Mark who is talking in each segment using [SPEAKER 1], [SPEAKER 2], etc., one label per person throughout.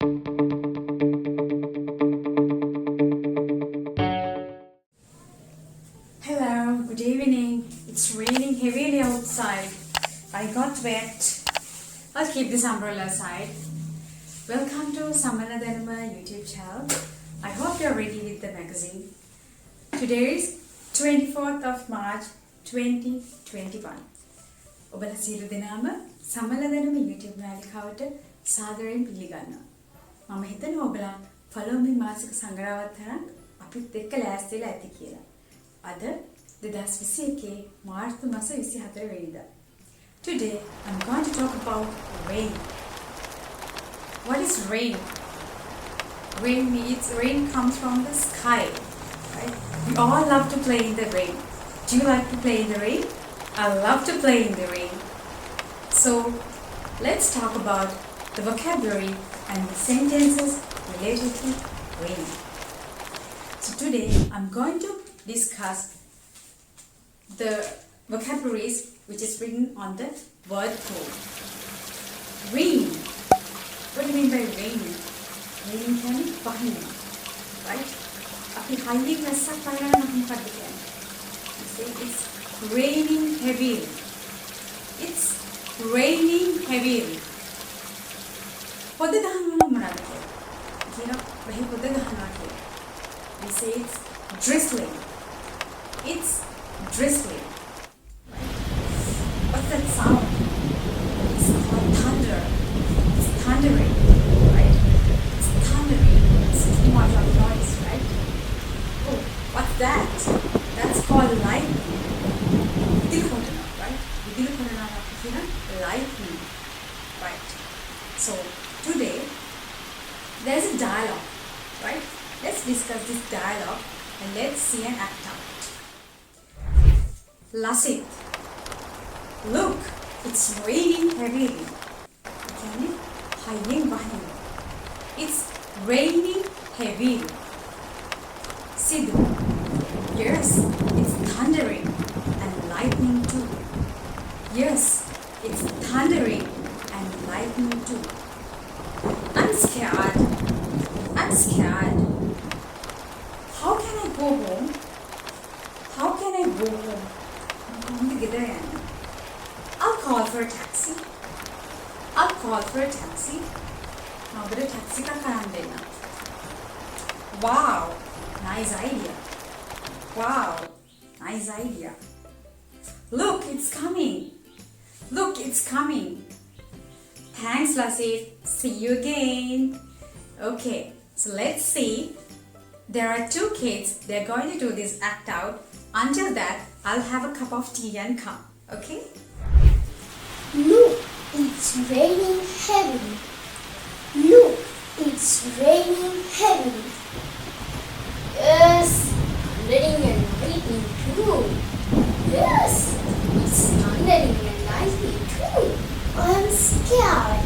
[SPEAKER 1] Hello, good evening. It's raining heavily outside. I got wet. I'll keep this umbrella aside. Welcome to SAMANALA DANUMA YouTube channel. I hope you're ready with the magazine. Today is 24th of March 2021. ඔබලා සියලු දෙනාම සමනල දැනුම YouTube නාලිකාවට සාදරයෙන් පිළිගන්නවා. මම හිතනවා ඔබලා follow me මාසික සංග්‍රහවත් තරම් අපිත් එක්ක ලෑස්තිලා ඇති කියලා. අද 2021 මාර්තු මාස 24 වෙනිදා. Today I'm going to talk about rain. What is rain? Rain comes from the sky, right? We all love to play in the rain. Do you like to play in the rain? I love to play in the rain. So let's talk about the vocabulary and the sentences related to rain. So today I'm going to discuss the vocabularies which is written on the word code. Rain. What do you mean by rain? Rain can be fine, right? අපි highly වැස්සක් වගේ නම් මොකක්ද කියන්නේ? You say it's raining heavily. It's raining heavily. පොද ගහනවා මොනවද කියලා? වෙහි පොද ගහනවා කියලා. We say it's drizzling. It's drizzling. Right? What's that sound? It's called thunder. It's thundering, right? It's thundering. It's too much of noise, right? Oh, what's that? That's called lightning. Right? Lightning. Right. So today there's a dialogue, right? Let's discuss this dialogue and let's see an act out. Lasit, look, it's raining heavily. It's raining heavily. Sidhu, yes, it's thundering and lightning too. Yes, it's thundering and lightning too. I'm scared. I'm scared. How can I go home? How can I go home? I'll call for a taxi. I'll call for a taxi. Now the taxi ka karan dena. Wow, nice idea. Wow, nice idea. Look, it's coming. Look, it's coming. Thanks, Lasit. See you again. Okay, so let's see. There are two kids. They're going to do this act out. Until that, I'll have a cup of tea and come. Okay?
[SPEAKER 2] Look, it's raining heavily. Look, it's raining heavily. Yes, thundering and lightning too. Yes, it's thundering and lightning too. I'm scared.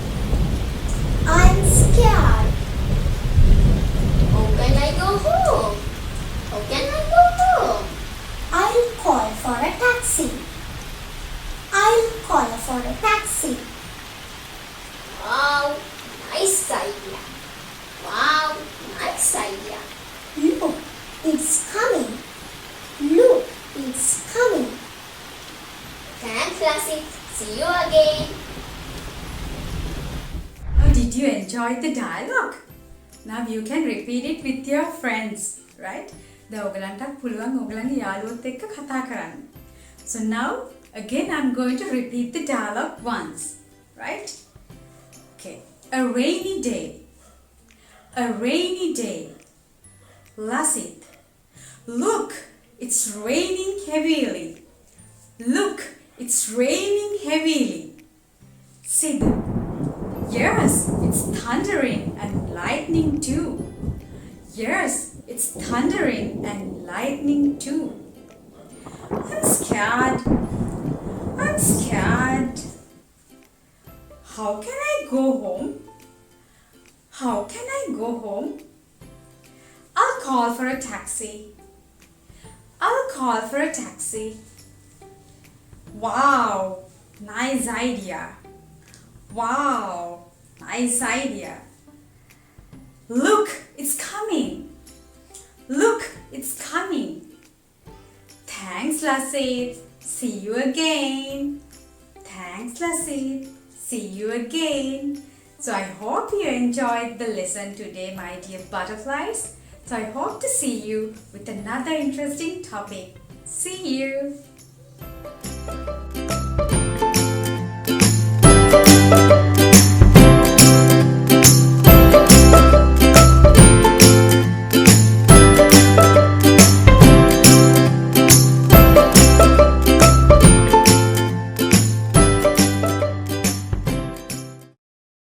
[SPEAKER 2] I'm scared. How can I go home? How can I go home? I'll call for a taxi. I'll call for a taxi. Wow, nice idea. Wow, nice idea. Look, it's coming. Look, it's coming. Thanks, Lasit. See you again.
[SPEAKER 1] Oh, did you enjoy the dialogue? Now you can repeat it with your friends, right? දැන් ඔයගලන්ටත් පුළුවන් ඔයගලන්ගේ යාළුවොත් එක්ක කතා කරන්න. So now again I'm going to repeat the dialogue once, right? Okay. A rainy day. A rainy day. Lasit, look, it's raining heavily. Look, it's raining heavily. Sidhu, yes, it's thundering and lightning too. Yes, it's thundering and lightning too. I'm scared. I'm scared. How can I go home? How can I go home? I'll call for a taxi. I'll call for a taxi. Wow, nice idea. Wow, nice idea. Look, it's coming. Look, it's coming. Thanks, Lasit. See you again. Thanks, Lasit. See you again. So I hope you enjoyed the lesson today, my dear butterflies. So I hope to see you with another interesting topic. See you.